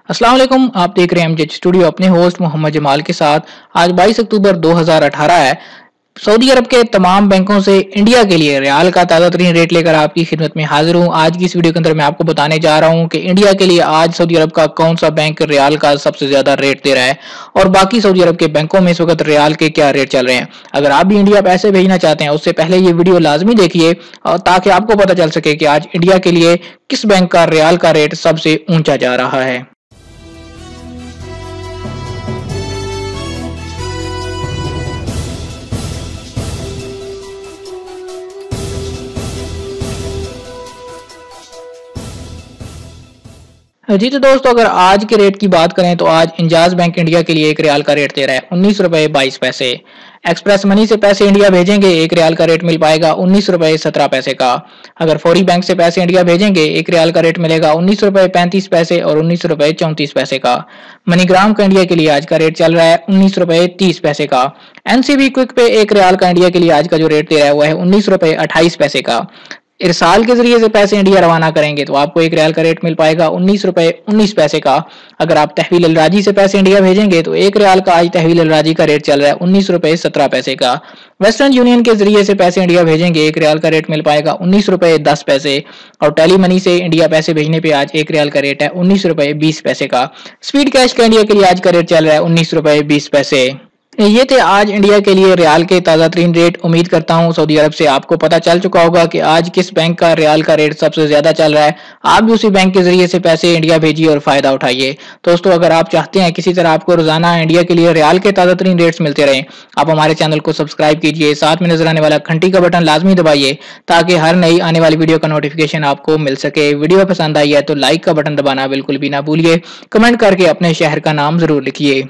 अस्सलाम वालेकुम। आप देख रहे हैं एमजेड स्टूडियो अपने होस्ट मोहम्मद जमाल के साथ। आज 22 अक्टूबर 2018 है। सऊदी अरब के तमाम बैंकों से इंडिया के लिए रियाल का ताज़ा तरीन रेट लेकर आपकी खिदमत में हाजिर हूँ। आज की इस वीडियो के अंदर मैं आपको बताने जा रहा हूँ कि इंडिया के लिए आज सऊदी अरब का कौन सा बैंक रियाल का सबसे ज्यादा रेट दे रहा है और बाकी सऊदी अरब के बैंकों में इस वक्त रियाल के क्या रेट चल रहे हैं। अगर आप भी इंडिया पैसे भेजना चाहते हैं उससे पहले ये वीडियो लाजमी देखिए ताकि आपको पता चल सके कि आज इंडिया के लिए किस बैंक का रियाल का रेट सबसे ऊंचा जा रहा है। जी तो दोस्तों, अगर आज के रेट की बात करें तो आज इंजाज बैंक इंडिया के लिए एक रियाल का रेट दे रहा है 19 रुपए 22 पैसे। एक्सप्रेस मनी से पैसे इंडिया भेजेंगे एक रियाल का रेट मिल पाएगा 19 रुपए 17 पैसे का। अगर फौरी बैंक से पैसे इंडिया भेजेंगे एक रियाल का रेट मिलेगा 19 रुपए 35 पैसे और 19 रुपए 34 पैसे का। मनीग्राम का इंडिया के लिए आज का रेट चल रहा है 19 रुपए 30 पैसे का। एनसीबी क्विक पे एक रियाल का इंडिया के लिए आज का जो रेट दे रहा है वो है 19 रुपए 28 पैसे का। इरसाल के जरिए से पैसे इंडिया रवाना करेंगे तो आपको एक रियाल का रेट मिल पाएगा 19 रुपए 19 पैसे का। अगर आप तहवील अलराजी से पैसे इंडिया भेजेंगे तो एक रियाल का आज तहवील अलराजी का रेट चल रहा है 19 रुपए 17 पैसे का। वेस्टर्न यूनियन के जरिए से पैसे इंडिया भेजेंगे एक रियाल का रेट मिल पाएगा 19 रुपए 10 पैसे और टेली मनी से इंडिया पैसे भेजने पे आज एक रियाल का रेट है 19 रुपए 20 पैसे का। स्पीड कैश का इंडिया के लिए आज का रेट चल रहा है 19 रुपए 20 पैसे। ये थे आज इंडिया के लिए रियाल के ताज़ा तरीन रेट। उम्मीद करता हूँ सऊदी अरब से आपको पता चल चुका होगा कि आज किस बैंक का रियाल का रेट सबसे ज्यादा चल रहा है। आप भी उसी बैंक के जरिए से पैसे इंडिया भेजिए और फायदा उठाइए। दोस्तों, अगर आप चाहते हैं किसी तरह आपको रोजाना इंडिया के लिए रियाल के ताज़ा तरीन रेट्स मिलते रहें, आप हमारे चैनल को सब्सक्राइब कीजिए, साथ में नजर आने वाला घंटी का बटन लाजमी दबाइए ताकि हर नई आने वाली वीडियो का नोटिफिकेशन आपको मिल सके। वीडियो पसंद आई है तो लाइक का बटन दबाना बिल्कुल भी ना भूलिए। कमेंट करके अपने शहर का नाम जरूर लिखिए।